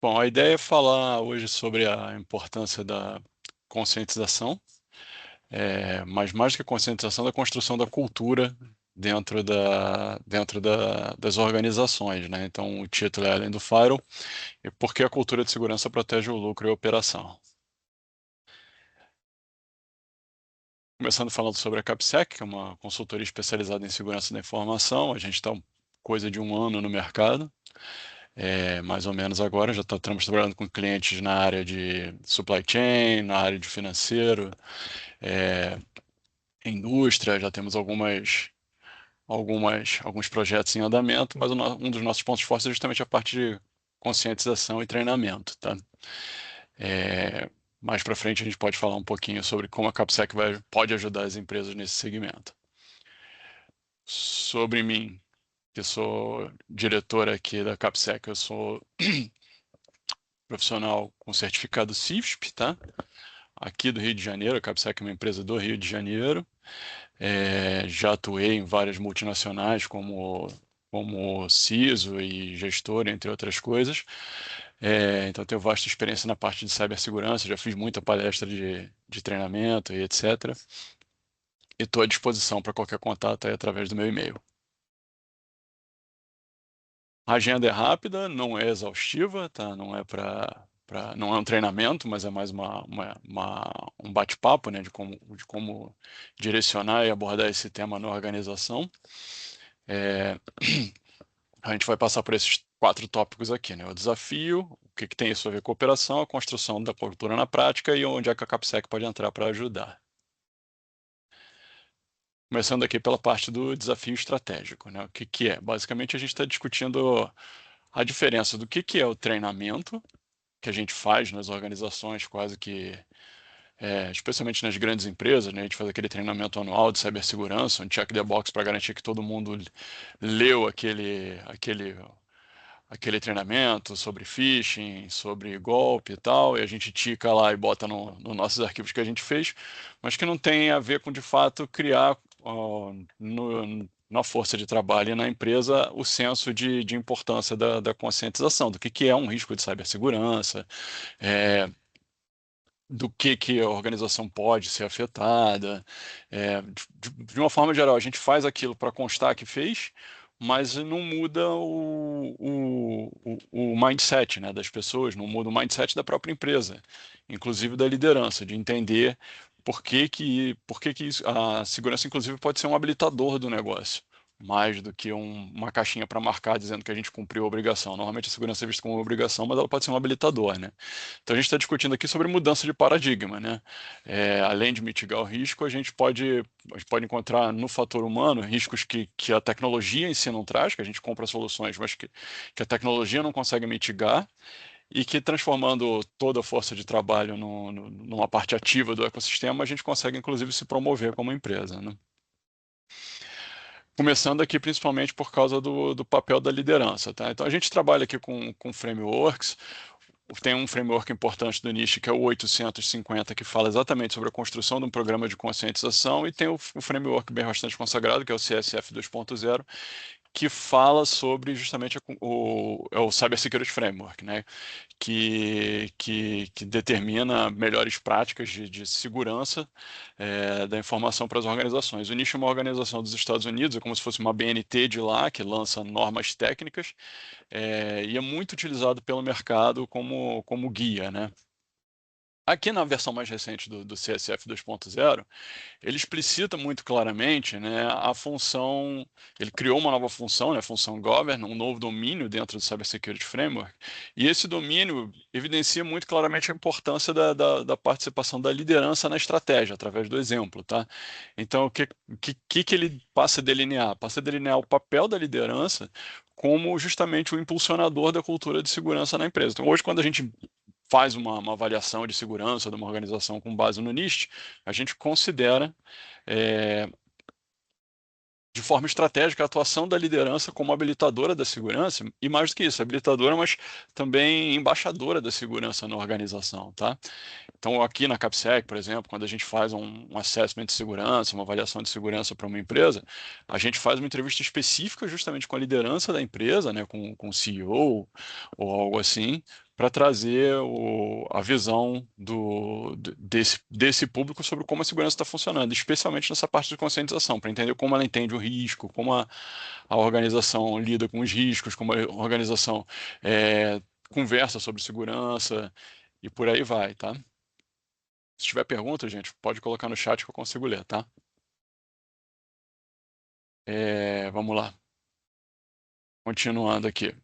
Bom, a ideia é falar hoje sobre a importância da conscientização, mas mais do que a conscientização, da construção da cultura das organizações, né? Então, o título é Além do Firewall, e por que a cultura de segurança protege o lucro e a operação. Começando falando sobre a CapSec, que é uma consultoria especializada em segurança da informação. A gente está coisa de um ano no mercado. Mais ou menos agora, já estamos trabalhando com clientes na área de supply chain, na área de financeiro, é, indústria, já temos alguns projetos em andamento, mas um dos nossos pontos fortes é justamente a parte de conscientização e treinamento, tá? É, Mais para frente a gente pode falar um pouquinho sobre como a CapSec pode ajudar as empresas nesse segmento. Sobre mim, que sou diretor aqui da CapSec, eu sou profissional com certificado CISP, tá? Aqui do Rio de Janeiro, a CapSec é uma empresa do Rio de Janeiro. Já atuei em várias multinacionais como CISO e gestor, entre outras coisas. Então tenho vasta experiência na parte de cibersegurança, já fiz muita palestra de treinamento e etc. E estou à disposição para qualquer contato aí através do meu e-mail. A agenda é rápida, não é exaustiva, tá? Não é um treinamento, mas é mais um bate-papo, né, de como direcionar e abordar esse tema na organização. É, a gente vai passar por esses 4 tópicos aqui, né? O desafio, o que tem isso a ver com cooperação, a construção da cultura na prática e onde é que a CapSec pode entrar para ajudar. Começando aqui pela parte do desafio estratégico, né? O que é? Basicamente, a gente está discutindo a diferença do que é o treinamento que a gente faz nas organizações, quase que, especialmente nas grandes empresas, né? A gente faz aquele treinamento anual de cibersegurança, um check the box para garantir que todo mundo leu aquele treinamento sobre phishing, sobre golpe e tal, e a gente tica lá e bota nos nossos arquivos que a gente fez, mas que não tem a ver com, de fato, criar na força de trabalho e na empresa o senso de importância da conscientização, do que é um risco de cibersegurança, é, do que a organização pode ser afetada. De uma forma geral, a gente faz aquilo para constar que fez, mas não muda o mindset, né, das pessoas, não muda o mindset da própria empresa, inclusive da liderança, de entender a segurança, inclusive, pode ser um habilitador do negócio, mais do que uma caixinha para marcar dizendo que a gente cumpriu a obrigação. Normalmente a segurança é vista como uma obrigação, mas ela pode ser um habilitador, né? Então a gente está discutindo aqui sobre mudança de paradigma, né? Além de mitigar o risco, a gente pode encontrar no fator humano riscos que a tecnologia em si não traz, que a gente compra soluções, mas que a tecnologia não consegue mitigar, e que transformando toda a força de trabalho numa parte ativa do ecossistema, a gente consegue inclusive se promover como empresa, né? Começando aqui principalmente por causa do papel da liderança, tá? Então a gente trabalha aqui com frameworks. Tem um framework importante do NIST, que é o 850, que fala exatamente sobre a construção de um programa de conscientização, e tem o framework bem bastante consagrado, que é o CSF 2.0, que fala sobre justamente o Cyber Security Framework, né? Que determina melhores práticas de segurança da informação para as organizações. O NIST é uma organização dos Estados Unidos, é como se fosse uma BNT de lá, que lança normas técnicas, e é muito utilizado pelo mercado como guia, né? Aqui na versão mais recente do CSF 2.0, ele explicita muito claramente, né, a função. Ele criou uma nova função, né, a função Govern, um novo domínio dentro do Cybersecurity Framework, e esse domínio evidencia muito claramente a importância da participação da liderança na estratégia, através do exemplo. Tá? Então, o que ele passa a delinear? Passa a delinear o papel da liderança como justamente o impulsionador da cultura de segurança na empresa. Então, hoje, quando a gente faz uma avaliação de segurança de uma organização com base no NIST, a gente considera é, de forma estratégica a atuação da liderança como habilitadora da segurança, e mais do que isso, habilitadora, mas também embaixadora da segurança na organização, tá? Então, aqui na CapSec, por exemplo, quando a gente faz um assessment de segurança, uma avaliação de segurança para uma empresa, a gente faz uma entrevista específica justamente com a liderança da empresa, né, com o CEO ou algo assim, para trazer a visão desse público sobre como a segurança está funcionando, especialmente nessa parte de conscientização, para entender como ela entende o risco, como a organização lida com os riscos, como a organização conversa sobre segurança e por aí vai, tá? Se tiver pergunta, gente, pode colocar no chat que eu consigo ler, tá? Vamos lá. Continuando aqui.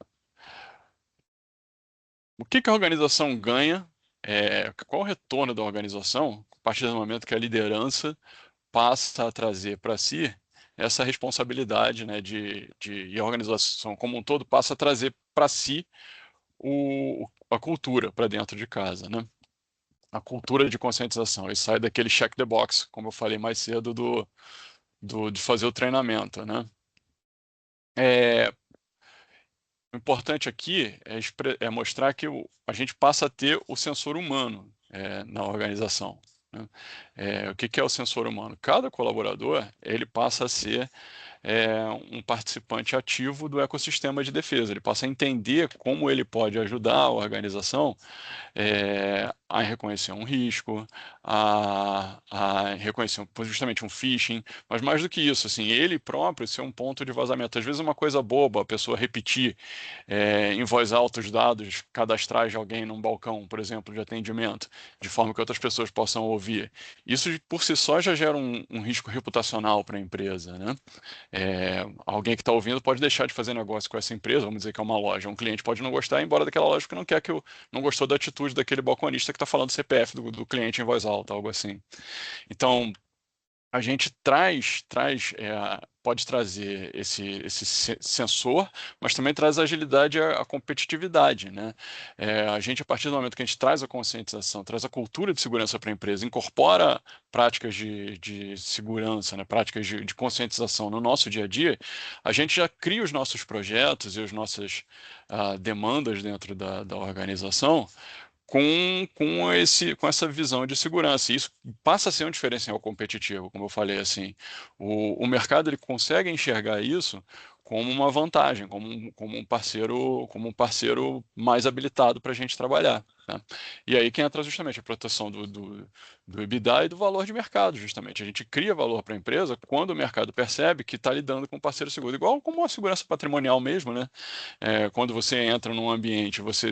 O que a organização ganha? Qual o retorno da organização a partir do momento que a liderança passa a trazer para si essa responsabilidade, né, e a organização como um todo passa a trazer para si a cultura para dentro de casa, né? A cultura de conscientização. E sai daquele check the box, como eu falei mais cedo, de fazer o treinamento, né? É, o importante aqui é mostrar que a gente passa a ter o sensor humano na organização, né? O que é o sensor humano? Cada colaborador ele passa a ser um participante ativo do ecossistema de defesa. Ele passa a entender como ele pode ajudar a organização a reconhecer um risco, a reconhecer justamente um phishing, mas mais do que isso, assim, ele próprio ser um ponto de vazamento. Às vezes uma coisa boba, a pessoa repetir em voz alta os dados cadastrais de alguém num balcão, por exemplo, de atendimento, de forma que outras pessoas possam ouvir. Isso por si só já gera um risco reputacional para a empresa, né? Alguém que está ouvindo pode deixar de fazer negócio com essa empresa, vamos dizer que é uma loja. Um cliente pode não gostar, ir embora daquela loja porque não quer não gostou da atitude daquele balconista que está falando o CPF do cliente em voz alta, algo assim. Então, a gente pode trazer esse sensor, mas também traz a agilidade e a competitividade, né? A gente, a partir do momento que a gente traz a conscientização, traz a cultura de segurança para a empresa, incorpora práticas de segurança, né? Práticas de conscientização no nosso dia a dia, a gente já cria os nossos projetos e as nossas demandas dentro da organização com essa visão de segurança. E isso passa a ser um diferencial competitivo, como eu falei assim. O mercado ele consegue enxergar isso como uma vantagem, como um parceiro mais habilitado para a gente trabalhar, né? E aí que entra justamente a proteção do EBITDA e do valor de mercado, justamente. A gente cria valor para a empresa quando o mercado percebe que está lidando com um parceiro seguro, igual como a segurança patrimonial mesmo, né? Quando você entra num ambiente, você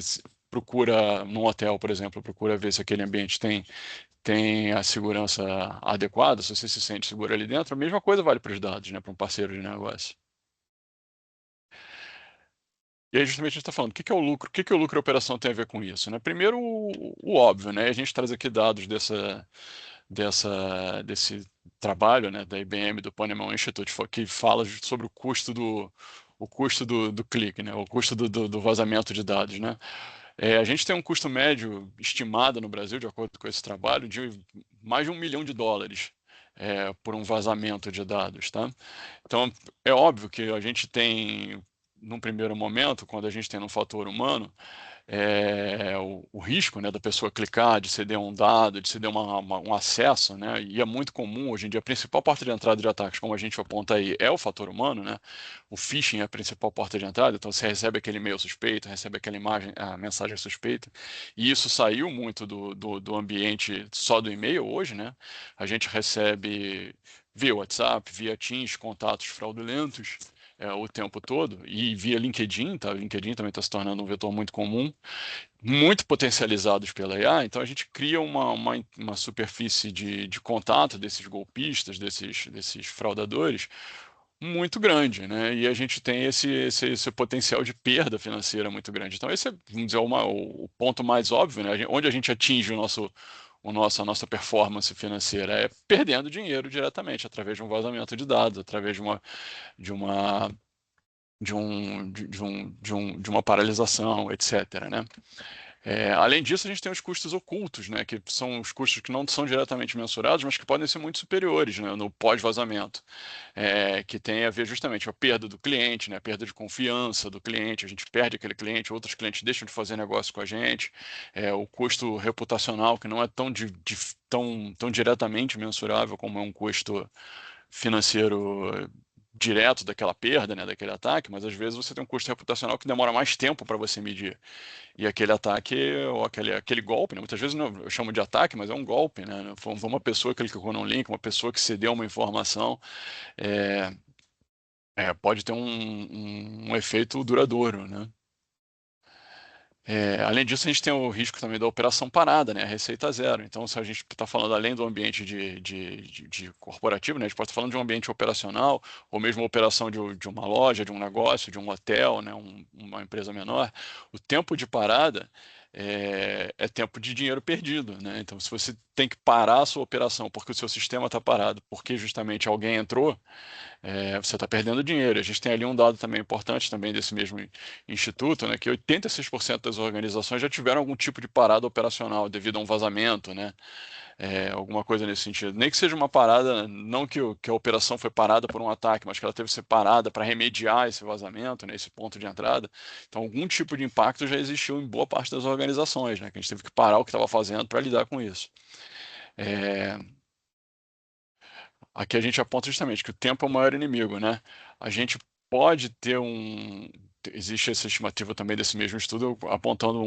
procura, num hotel, por exemplo, procura ver se aquele ambiente tem a segurança adequada, se você se sente seguro ali dentro, a mesma coisa vale para os dados, né, para um parceiro de negócio. E aí, justamente, a gente está falando, o que é o lucro? O que o lucro e a operação tem a ver com isso, né? Primeiro, o óbvio, né? A gente traz aqui dados desse trabalho, né, da IBM, do Ponemon Institute, que fala sobre o custo do clique, né? O custo do vazamento de dados, né? A gente tem um custo médio estimado no Brasil, de acordo com esse trabalho, de mais de US$ 1 milhão por um vazamento de dados, tá? Então, é óbvio que a gente tem, num primeiro momento, quando a gente tem um fator humano, o risco, né, da pessoa clicar, de ceder um dado, de ceder um acesso, né, e é muito comum hoje em dia, a principal porta de entrada de ataques, como a gente aponta aí, é o fator humano, né, o phishing é a principal porta de entrada, então você recebe aquele e-mail suspeito, recebe aquela a mensagem suspeita, e isso saiu muito do ambiente só do e-mail hoje, né, a gente recebe via WhatsApp, via Teams, contatos fraudulentos, o tempo todo, e via LinkedIn, tá? O LinkedIn também está se tornando um vetor muito comum, muito potencializados pela IA, então a gente cria uma superfície de contato desses golpistas, desses fraudadores, muito grande, né? E a gente tem esse potencial de perda financeira muito grande. Então, esse é, vamos dizer, o ponto mais óbvio, né? Onde a gente atinge a nossa performance financeira é perdendo dinheiro diretamente, através de um vazamento de dados, através de uma de uma paralisação, etc., né? Além disso, a gente tem os custos ocultos, né, que são os custos que não são diretamente mensurados, mas que podem ser muito superiores, né, no pós-vazamento, que tem a ver justamente com a perda do cliente, né, a perda de confiança do cliente, a gente perde aquele cliente, outros clientes deixam de fazer negócio com a gente, o custo reputacional, que não é tão diretamente mensurável como é um custo financeiro direto daquela perda, né, daquele ataque, mas às vezes você tem um custo reputacional que demora mais tempo para você medir. E aquele ataque, ou aquele golpe, né, muitas vezes não, eu chamo de ataque, mas é um golpe, né? Foi uma pessoa que clicou num link, uma pessoa que cedeu uma informação, é, pode ter um efeito duradouro, né? Além disso, a gente tem o risco também da operação parada, né? A receita zero. Então, se a gente está falando além do ambiente de corporativo, né? A gente pode estar falando de um ambiente operacional, ou mesmo operação de uma loja, de um negócio, de um hotel, né? Uma empresa menor. O tempo de parada é tempo de dinheiro perdido, né? Então, se você tem que parar a sua operação porque o seu sistema está parado, porque justamente alguém entrou, você está perdendo dinheiro. A gente tem ali um dado também importante também desse mesmo instituto, né, que 86% das organizações já tiveram algum tipo de parada operacional devido a um vazamento, né, alguma coisa nesse sentido. Nem que seja uma parada, não que a operação foi parada por um ataque, mas que ela teve que ser parada para remediar esse vazamento, né, esse ponto de entrada. Então, algum tipo de impacto já existiu em boa parte das organizações, né, que a gente teve que parar o que estava fazendo para lidar com isso. É, Aqui a gente aponta justamente que o tempo é o maior inimigo, né? A gente pode ter existe essa estimativa também desse mesmo estudo apontando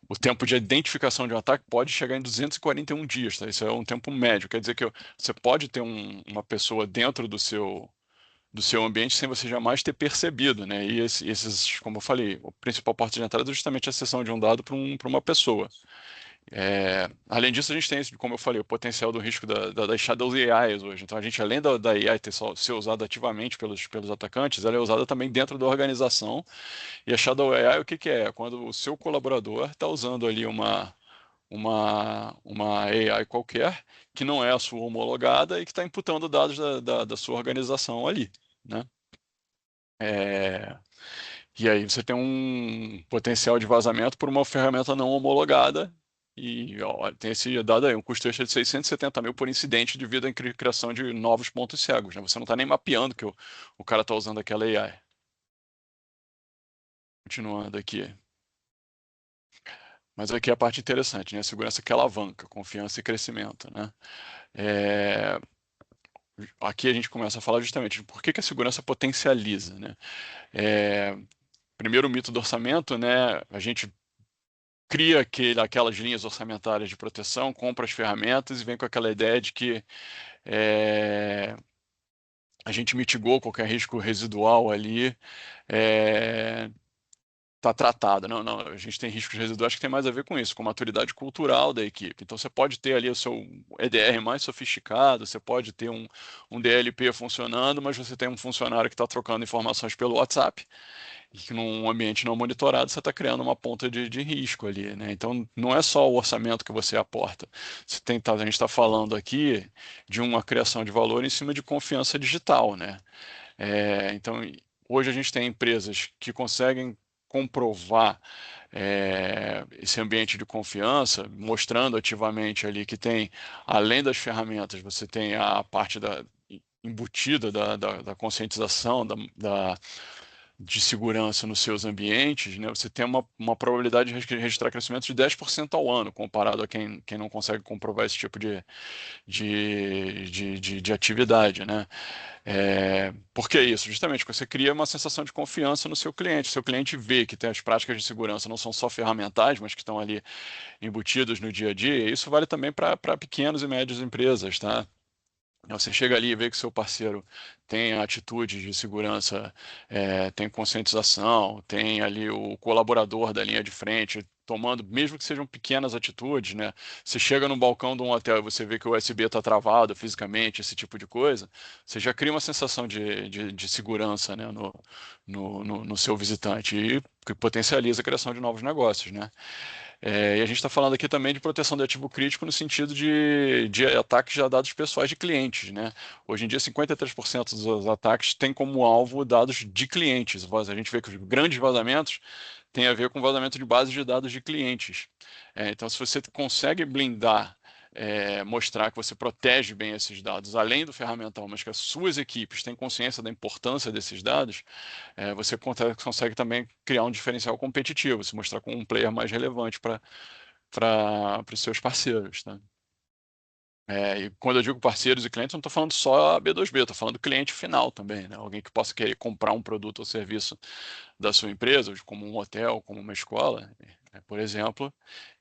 o tempo de identificação de um ataque pode chegar em 241 dias, tá? Isso é um tempo médio, quer dizer que você pode ter uma pessoa dentro do seu ambiente sem você jamais ter percebido, né? E esses, como eu falei, o principal porta de entrada é justamente a acessão de um dado para uma pessoa. Além disso, a gente tem, como eu falei, o potencial do risco das Shadow AIs hoje. Então, a gente, além da AI ser usada ativamente pelos atacantes, ela é usada também dentro da organização. E a Shadow AI, o que que é? Quando o seu colaborador está usando ali uma AI qualquer, que não é a sua homologada e que está imputando dados da sua organização ali, né? É, E aí você tem um potencial de vazamento por uma ferramenta não homologada. E ó, tem esse dado aí, um custo extra de 670 mil por incidente devido à criação de novos pontos cegos, né? Você não está nem mapeando que o cara está usando aquela AI. Continuando aqui. Mas aqui é a parte interessante, né? A segurança que alavanca, confiança e crescimento, né? É, Aqui a gente começa a falar justamente de por que a segurança potencializa, né? É, Primeiro, o mito do orçamento, né? A gente cria aquelas linhas orçamentárias de proteção, compra as ferramentas e vem com aquela ideia de que é, a gente mitigou qualquer risco residual ali, está tratado. Não, não, a gente tem riscos residuais que tem mais a ver com isso, com a maturidade cultural da equipe. Então você pode ter ali o seu EDR mais sofisticado, você pode ter um DLP funcionando, mas você tem um funcionário que está trocando informações pelo WhatsApp e que num ambiente não monitorado você está criando uma ponta de risco ali, né? Então não é só o orçamento que você aporta. A gente está falando aqui de uma criação de valor em cima de confiança digital, né? Então hoje a gente tem empresas que conseguem comprovar esse ambiente de confiança, mostrando ativamente ali que tem, além das ferramentas, você tem a parte embutida da conscientização, de segurança nos seus ambientes, né, você tem uma probabilidade de registrar crescimento de 10% ao ano, comparado a quem não consegue comprovar esse tipo de atividade, né? Por que isso? Justamente porque você cria uma sensação de confiança no seu cliente. Seu cliente vê que tem as práticas de segurança não são só ferramentais, mas que estão ali embutidos no dia a dia. E isso vale também para pequenas e médias empresas, tá? Você chega ali e vê que seu parceiro tem atitudes de segurança, tem conscientização, tem ali o colaborador da linha de frente tomando, mesmo que sejam pequenas atitudes, né? Você chega no balcão de um hotel e você vê que o USB está travado fisicamente, esse tipo de coisa, você já cria uma sensação de segurança, né, no seu visitante e que potencializa a criação de novos negócios, né? E a gente está falando aqui também de proteção de ativo crítico no sentido de ataques a dados pessoais de clientes, né? Hoje em dia, 53% dos ataques têm como alvo dados de clientes. A gente vê que os grandes vazamentos têm a ver com vazamento de bases de dados de clientes. Então, se você consegue blindar, mostrar que você protege bem esses dados, além do ferramental, mas que as suas equipes têm consciência da importância desses dados, você consegue também criar um diferencial competitivo, se mostrar como um player mais relevante para os seus parceiros, tá? E quando eu digo parceiros e clientes, eu não estou falando só B2B, estou falando cliente final também, né? Alguém que possa querer comprar um produto ou serviço da sua empresa, como um hotel, como uma escola, por exemplo,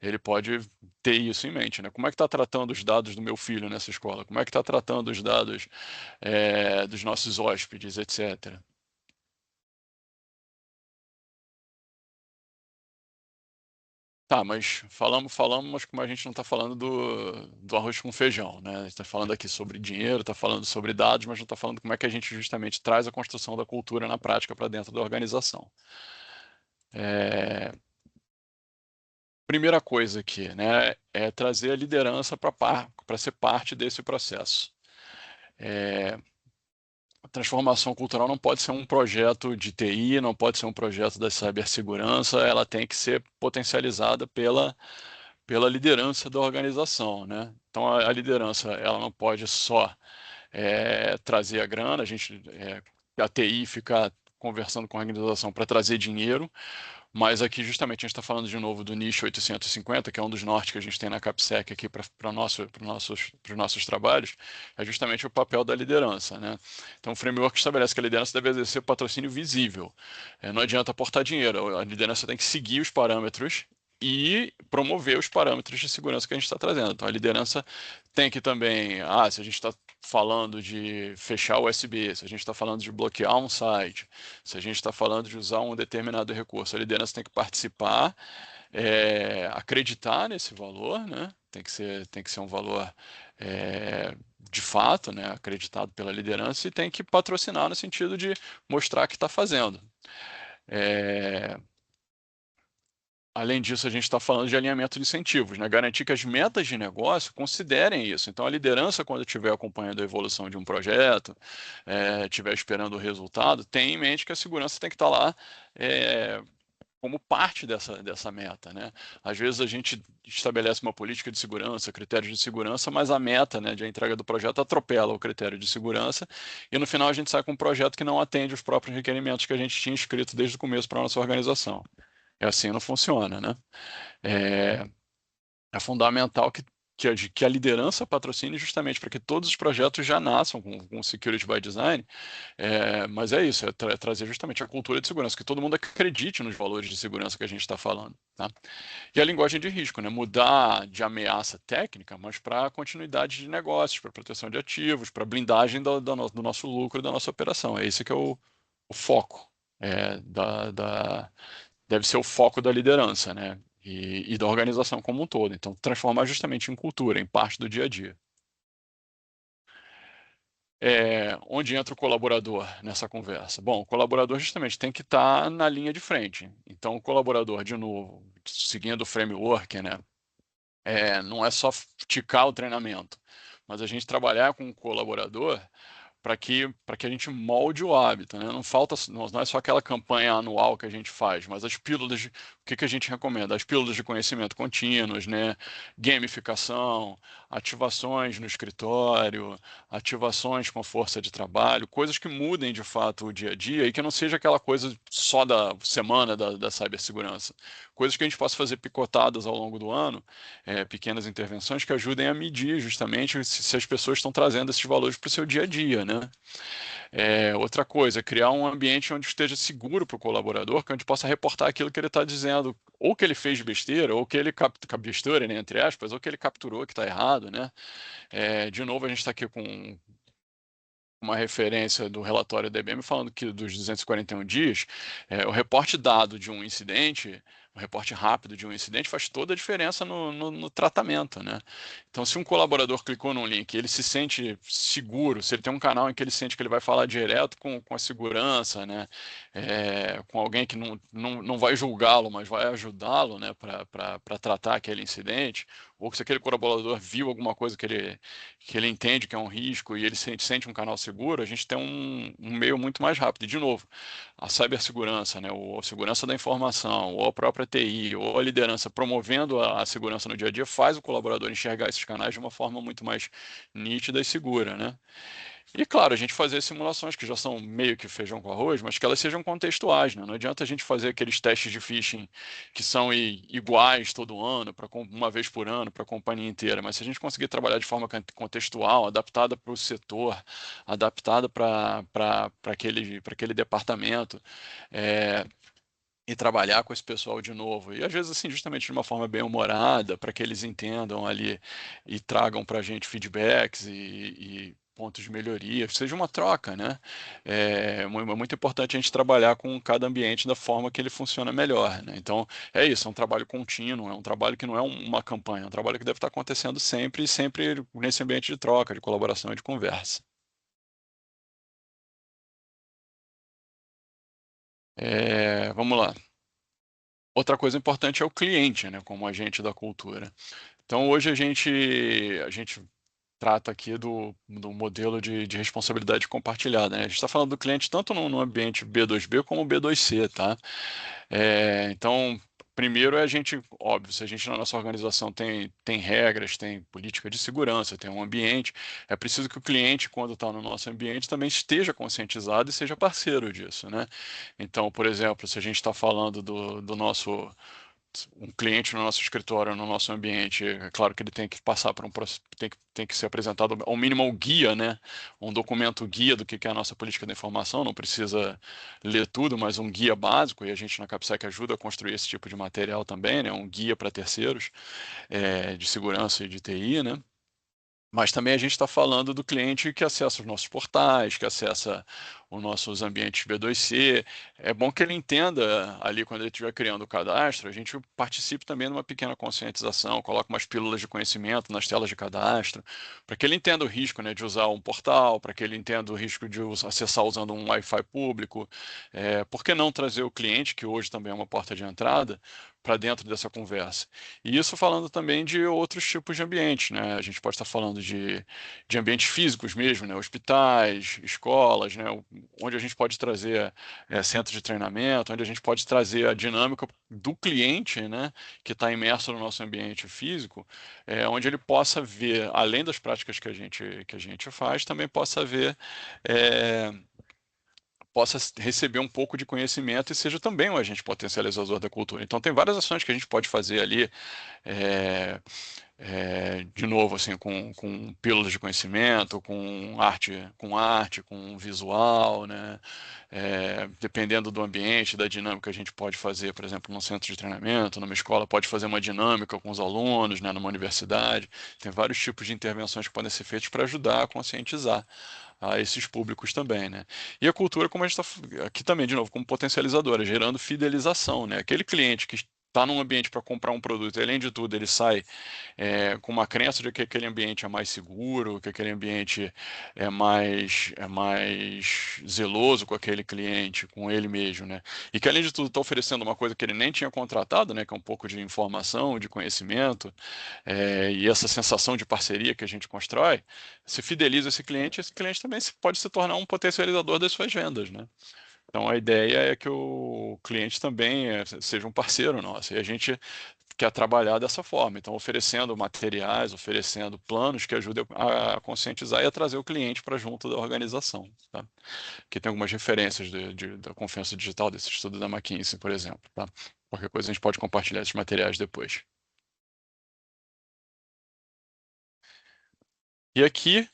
ele pode ter isso em mente, né? Como é que está tratando os dados do meu filho nessa escola? Como é que está tratando os dados dos nossos hóspedes, etc. Tá, mas falamos, mas como a gente não está falando do arroz com feijão, né? A gente está falando aqui sobre dinheiro, está falando sobre dados, mas não está falando como é que a gente justamente traz a construção da cultura na prática para dentro da organização. É, Primeira coisa aqui, né, é trazer a liderança para ser parte desse processo. É, a transformação cultural não pode ser um projeto de TI, não pode ser um projeto da cibersegurança, ela tem que ser potencializada pela liderança da organização, né? Então a liderança ela não pode só trazer a grana, a TI ficar conversando com a organização para trazer dinheiro, mas aqui justamente a gente está falando de novo do nicho 850, que é um dos nortes que a gente tem na CapSec aqui para os nossos trabalhos, é justamente o papel da liderança, né? Então o framework estabelece que a liderança deve exercer patrocínio visível. Não adianta aportar dinheiro, a liderança tem que seguir os parâmetros e promover os parâmetros de segurança que a gente está trazendo. Então a liderança tem que também, se a gente está falando de fechar o USB, se a gente está falando de bloquear um site, se a gente está falando de usar um determinado recurso, a liderança tem que participar, acreditar nesse valor, né? Tem que ser um valor de fato, né? Acreditado pela liderança e tem que patrocinar no sentido de mostrar que está fazendo. É, Além disso, a gente está falando de alinhamento de incentivos, né? Garantir que as metas de negócio considerem isso. Então, a liderança, quando estiver acompanhando a evolução de um projeto, estiver esperando o resultado, tenha em mente que a segurança tem que estar lá como parte dessa meta, né? Às vezes a gente estabelece uma política de segurança, critérios de segurança, mas a meta, né, de entrega do projeto atropela o critério de segurança e no final a gente sai com um projeto que não atende os próprios requerimentos que a gente tinha escrito desde o começo para a nossa organização. E assim não funciona, né? É, é fundamental que a liderança patrocine justamente para que todos os projetos já nasçam com Security by Design, mas é isso, trazer justamente a cultura de segurança, que todo mundo acredite nos valores de segurança que a gente está falando. Tá? E a linguagem de risco, né? Mudar de ameaça técnica, mas para continuidade de negócios, para proteção de ativos, para blindagem do nosso lucro, da nossa operação. É esse que é o foco. É, deve ser o foco da liderança, né? E da organização como um todo. Então, transformar justamente em cultura, em parte do dia a dia. Onde entra o colaborador nessa conversa? Bom, o colaborador justamente tem que estar na linha de frente. Então, o colaborador, de novo, seguindo o framework, né? Não é só ticar o treinamento, mas a gente trabalhar com o colaborador para que a gente molde o hábito, né? Não é só aquela campanha anual que a gente faz, mas as pílulas o que a gente recomenda? As pílulas de conhecimento contínuos, né? Gamificação, ativações no escritório, ativações com força de trabalho, coisas que mudem de fato o dia a dia e que não seja aquela coisa só da semana da cibersegurança. Coisas que a gente possa fazer picotadas ao longo do ano, pequenas intervenções que ajudem a medir justamente se as pessoas estão trazendo esses valores para o seu dia a dia, né? Outra coisa, criar um ambiente onde esteja seguro para o colaborador, que a gente possa reportar aquilo que ele está dizendo, ou que ele fez de besteira, ou que ele besteira, né, entre aspas, ou que ele capturou que está errado, né? De novo, a gente está aqui com uma referência do relatório da IBM falando que dos 241 dias, o reporte dado de um incidente, o reporte rápido de um incidente faz toda a diferença no tratamento, né? Então, se um colaborador clicou num link, ele se sente seguro, se ele tem um canal em que ele sente que ele vai falar direto com a segurança, né? Com alguém que não vai julgá-lo, mas vai ajudá-lo, né? Para tratar aquele incidente, ou se aquele colaborador viu alguma coisa que ele entende que é um risco e ele sente um canal seguro, a gente tem um meio muito mais rápido. E, de novo, a cibersegurança, né, ou a segurança da informação, ou a própria TI, ou a liderança promovendo a segurança no dia a dia, faz o colaborador enxergar esses canais de uma forma muito mais nítida e segura, né? E claro, a gente fazer simulações que já são meio que feijão com arroz, mas que elas sejam contextuais, né? Não adianta a gente fazer aqueles testes de phishing que são iguais todo ano, uma vez por ano, para a companhia inteira. Mas se a gente conseguir trabalhar de forma contextual, adaptada para o setor, adaptada para aquele departamento, é, e trabalhar com esse pessoal de novo. E às vezes, assim, justamente de uma forma bem humorada, para que eles entendam ali e tragam para a gente feedbacks e pontos de melhoria, seja uma troca, né? É muito importante a gente trabalhar com cada ambiente da forma que ele funciona melhor, né? Então, é isso, é um trabalho contínuo, é um trabalho que não é uma campanha, é um trabalho que deve estar acontecendo sempre e sempre nesse ambiente de troca, de colaboração e de conversa. Vamos lá. Outra coisa importante é o cliente, né, como agente da cultura. Então, hoje a gente trata aqui do modelo de responsabilidade compartilhada, né? A gente está falando do cliente tanto no ambiente B2B como B2C, tá? Então, primeiro é a gente, óbvio, se a gente na nossa organização tem regras, tem política de segurança, tem um ambiente, é preciso que o cliente, quando está no nosso ambiente, também esteja conscientizado e seja parceiro disso, né? Então, por exemplo, se a gente está falando do nosso um cliente no nosso escritório, no nosso ambiente, é claro que ele tem que passar por um processo, tem que ser apresentado ao mínimo um guia, né? Um documento guia do que é a nossa política da informação, não precisa ler tudo, mas um guia básico, e a gente na Capsec ajuda a construir esse tipo de material também, né? Um guia para terceiros, de segurança e de TI, né? Mas também a gente está falando do cliente que acessa os nossos portais, que acessa os nossos ambientes B2C. É bom que ele entenda ali, quando ele estiver criando o cadastro, a gente participe também de uma pequena conscientização, coloque umas pílulas de conhecimento nas telas de cadastro, para que ele entenda o risco, né, de usar um portal, para que ele entenda o risco de acessar usando um Wi-Fi público. Por que não trazer o cliente, que hoje também é uma porta de entrada, para dentro dessa conversa? E isso falando também de outros tipos de ambientes, né? A gente pode estar falando de ambientes físicos mesmo, né? Hospitais, escolas, né? Onde a gente pode trazer centros de treinamento, onde a gente pode trazer a dinâmica do cliente, né? Que está imerso no nosso ambiente físico, onde ele possa ver, além das práticas que a gente faz, também é, possa receber um pouco de conhecimento e seja também um agente potencializador da cultura. Então, tem várias ações que a gente pode fazer ali, é, de novo, assim, com pílulas de conhecimento, com arte, com visual, né? Dependendo do ambiente, da dinâmica, a gente pode fazer, por exemplo, num centro de treinamento, numa escola, pode fazer uma dinâmica com os alunos, né? Numa universidade. Tem vários tipos de intervenções que podem ser feitas para ajudar a conscientizar a esses públicos também, né? E a cultura, como a gente está aqui também, de novo, como potencializadora, gerando fidelização, né? Aquele cliente que está num ambiente para comprar um produto, e, além de tudo, ele sai com uma crença de que aquele ambiente é mais seguro, que aquele ambiente é mais zeloso com aquele cliente, com ele mesmo, né? E que, além de tudo, está oferecendo uma coisa que ele nem tinha contratado, né? Que é um pouco de informação, de conhecimento, e essa sensação de parceria que a gente constrói, se fideliza esse cliente também pode se tornar um potencializador das suas vendas, né? Então, a ideia é que o cliente também seja um parceiro nosso, e a gente quer trabalhar dessa forma. Então, oferecendo materiais, oferecendo planos que ajudem a conscientizar e a trazer o cliente para junto da organização. Tá? Aqui tem algumas referências da confiança digital, desse estudo da McKinsey, por exemplo. Tá? Qualquer coisa a gente pode compartilhar esses materiais depois. E aqui,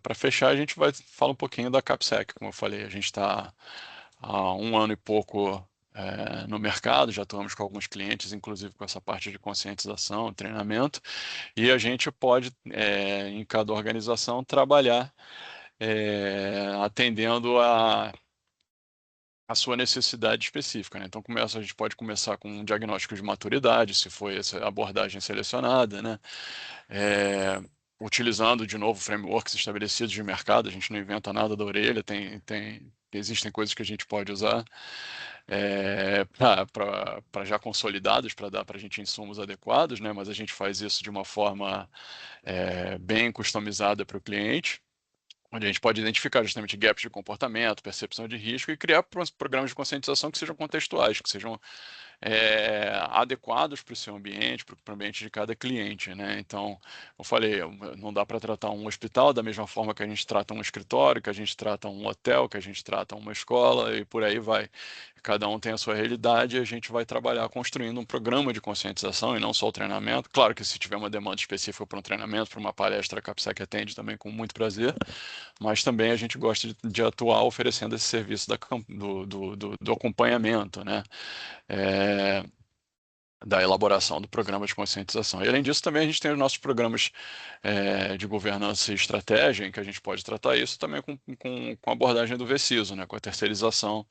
para fechar, a gente vai falar um pouquinho da Capsec. Como eu falei, a gente está há um ano e pouco no mercado, já atuamos com alguns clientes, inclusive com essa parte de conscientização, treinamento, e a gente pode, em cada organização, trabalhar atendendo a sua necessidade específica, né? Então, a gente pode começar com um diagnóstico de maturidade, se foi essa abordagem selecionada, né? Utilizando, de novo, frameworks estabelecidos de mercado, a gente não inventa nada da orelha, existem coisas que a gente pode usar para já consolidados, para dar para a gente insumos adequados, né? Mas a gente faz isso de uma forma bem customizada para o cliente, onde a gente pode identificar justamente gaps de comportamento, percepção de risco e criar programas de conscientização que sejam contextuais, que sejam adequados para o seu ambiente, para o ambiente de cada cliente, né? Então, eu falei, não dá para tratar um hospital da mesma forma que a gente trata um escritório, que a gente trata um hotel, que a gente trata uma escola e por aí vai. Cada um tem a sua realidade e a gente vai trabalhar construindo um programa de conscientização e não só o treinamento. Claro que se tiver uma demanda específica para um treinamento, para uma palestra, a Capsec atende também com muito prazer, mas também a gente gosta de atuar oferecendo esse serviço do acompanhamento, né? É, da elaboração do programa de conscientização. E além disso, também a gente tem os nossos programas de governança e estratégia, em que a gente pode tratar isso também com a abordagem do VCISO, né, com a terceirização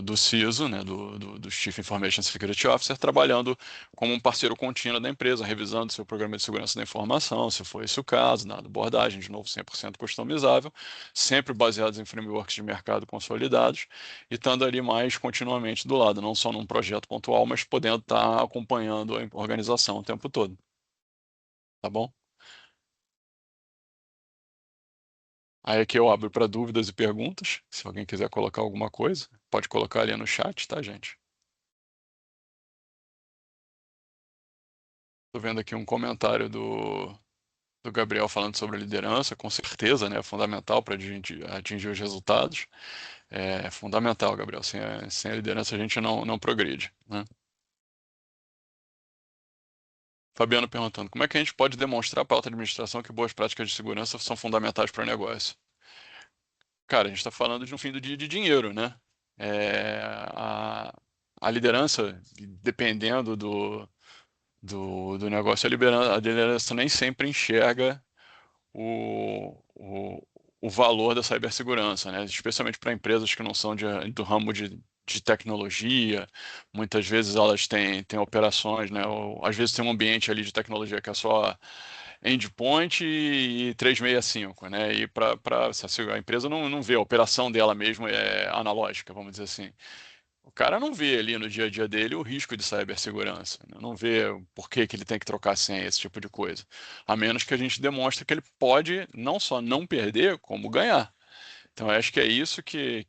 do CISO, né, do Chief Information Security Officer, trabalhando como um parceiro contínuo da empresa, revisando seu programa de segurança da informação, se for esse o caso, dando abordagem, de novo, 100% customizável, sempre baseados em frameworks de mercado consolidados, e estando ali mais continuamente do lado, não só num projeto pontual, mas podendo estar acompanhando a organização o tempo todo. Tá bom? Aí aqui eu abro para dúvidas e perguntas. Se alguém quiser colocar alguma coisa, pode colocar ali no chat, tá, gente? Tô vendo aqui um comentário do Gabriel falando sobre liderança, com certeza, né? É fundamental para atingir os resultados. É fundamental, Gabriel. Sem a liderança a gente não progride, né? Fabiano perguntando, como é que a gente pode demonstrar para a alta administração que boas práticas de segurança são fundamentais para o negócio? Cara, a gente está falando de um fim do dia de dinheiro, né? É, a, a liderança, dependendo do negócio, a liderança nem sempre enxerga o, o, o valor da cibersegurança, né? Especialmente para empresas que não são do ramo de tecnologia, muitas vezes elas têm operações, né? Ou, às vezes tem um ambiente ali de tecnologia que é só endpoint e 365, né? E a empresa não vê, a operação dela mesmo é analógica, vamos dizer assim. O cara não vê ali no dia a dia dele o risco de cibersegurança, né? Não vê por que ele tem que trocar senha, esse tipo de coisa. A menos que a gente demonstre que ele pode não só não perder, como ganhar. Então, eu acho que é isso que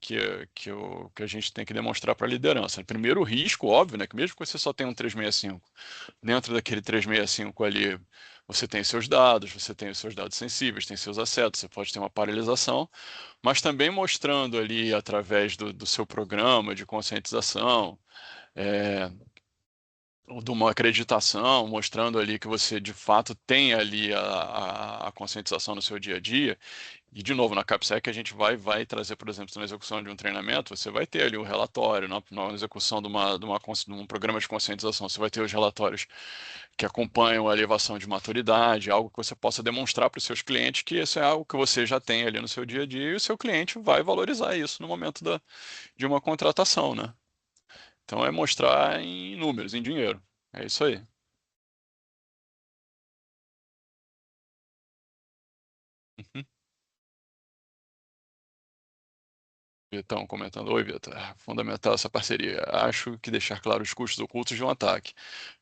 a gente tem que demonstrar para a liderança. Primeiro, o risco, óbvio, né? Que mesmo que você só tenha um 365, dentro daquele 365 ali, você tem seus dados, você tem os seus dados sensíveis, tem seus acessos, você pode ter uma paralisação, mas também mostrando ali, através do seu programa de conscientização, é, de uma acreditação, mostrando ali que você de fato tem ali a conscientização no seu dia a dia. E de novo, na CAPSEC a gente vai trazer, por exemplo, na execução de um treinamento, você vai ter ali o relatório, na execução de um programa de conscientização, você vai ter os relatórios que acompanham a elevação de maturidade, algo que você possa demonstrar para os seus clientes que isso é algo que você já tem ali no seu dia a dia e o seu cliente vai valorizar isso no momento de uma contratação, né? Então é mostrar em números, em dinheiro. É isso aí. Uhum. Vitão comentando, oi Vitor, fundamental essa parceria. Acho que deixar claro os custos ocultos de um ataque.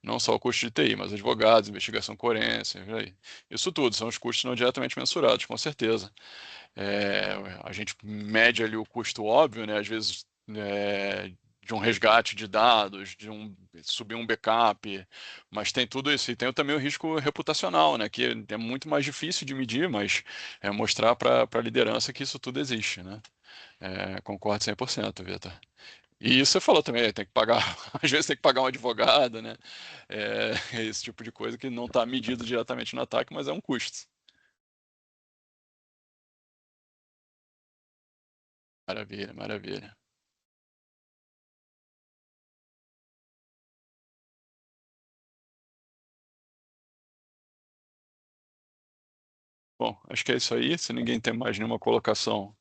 Não só o custo de TI, mas advogados, investigação coerência, aí. Isso tudo são os custos não diretamente mensurados, com certeza. É, a gente mede ali o custo óbvio, né? Às vezes de um resgate de dados, de subir um backup, mas tem tudo isso. E tem também o risco reputacional, né? Que é muito mais difícil de medir, mas é mostrar para a liderança que isso tudo existe, né? Concordo 100%, Vitor. E isso você falou também, tem que pagar, às vezes tem que pagar um advogado, né? Esse tipo de coisa que não está medido diretamente no ataque, mas é um custo. Maravilha, maravilha. Bom, acho que é isso aí. Se ninguém tem mais nenhuma colocação,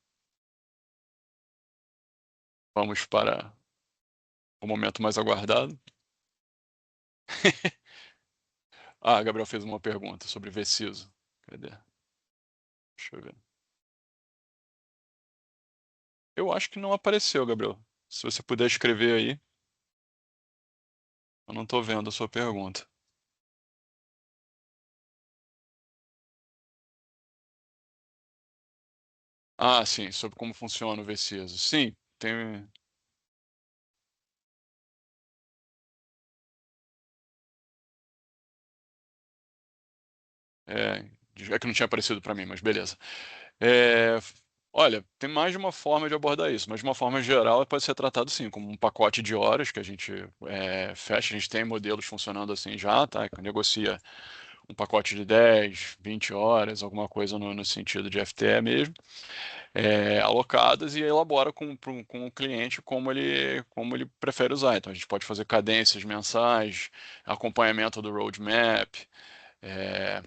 vamos para o momento mais aguardado. Ah, Gabriel fez uma pergunta sobre Veciso. Cadê? Deixa eu ver. Eu acho que não apareceu, Gabriel. Se você puder escrever aí, eu não estou vendo a sua pergunta. Ah, sim, sobre como funciona o Veciso. Sim, tem. É, é que não tinha aparecido para mim, mas beleza. É, olha, tem mais de uma forma de abordar isso, mas de uma forma geral pode ser tratado sim, como um pacote de horas que a gente fecha. A gente tem modelos funcionando assim já, tá? Que negocia um pacote de 10, 20 horas, alguma coisa no sentido de FTE mesmo, alocadas e elabora com o cliente como ele prefere usar. Então a gente pode fazer cadências mensais, acompanhamento do roadmap, é,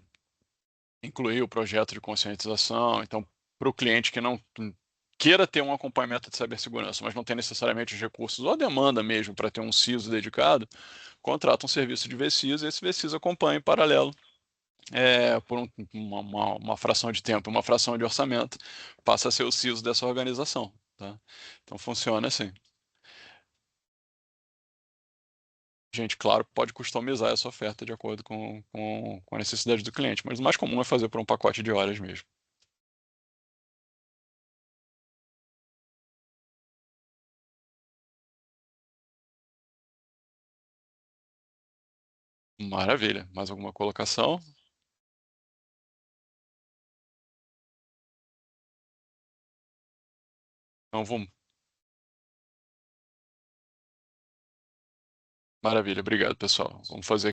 incluir o projeto de conscientização. Então, para o cliente que não queira ter um acompanhamento de cibersegurança, mas não tem necessariamente os recursos ou a demanda mesmo para ter um CISO dedicado, contrata um serviço de VCIS e esse VCIS acompanha em paralelo, por uma fração de tempo, uma fração de orçamento, passa a ser o CISO dessa organização. Tá? Então funciona assim. A gente, claro, pode customizar essa oferta de acordo com a necessidade do cliente, mas o mais comum é fazer por um pacote de horas mesmo. Maravilha. Mais alguma colocação? Então vamos. Maravilha, obrigado, pessoal. Vamos fazer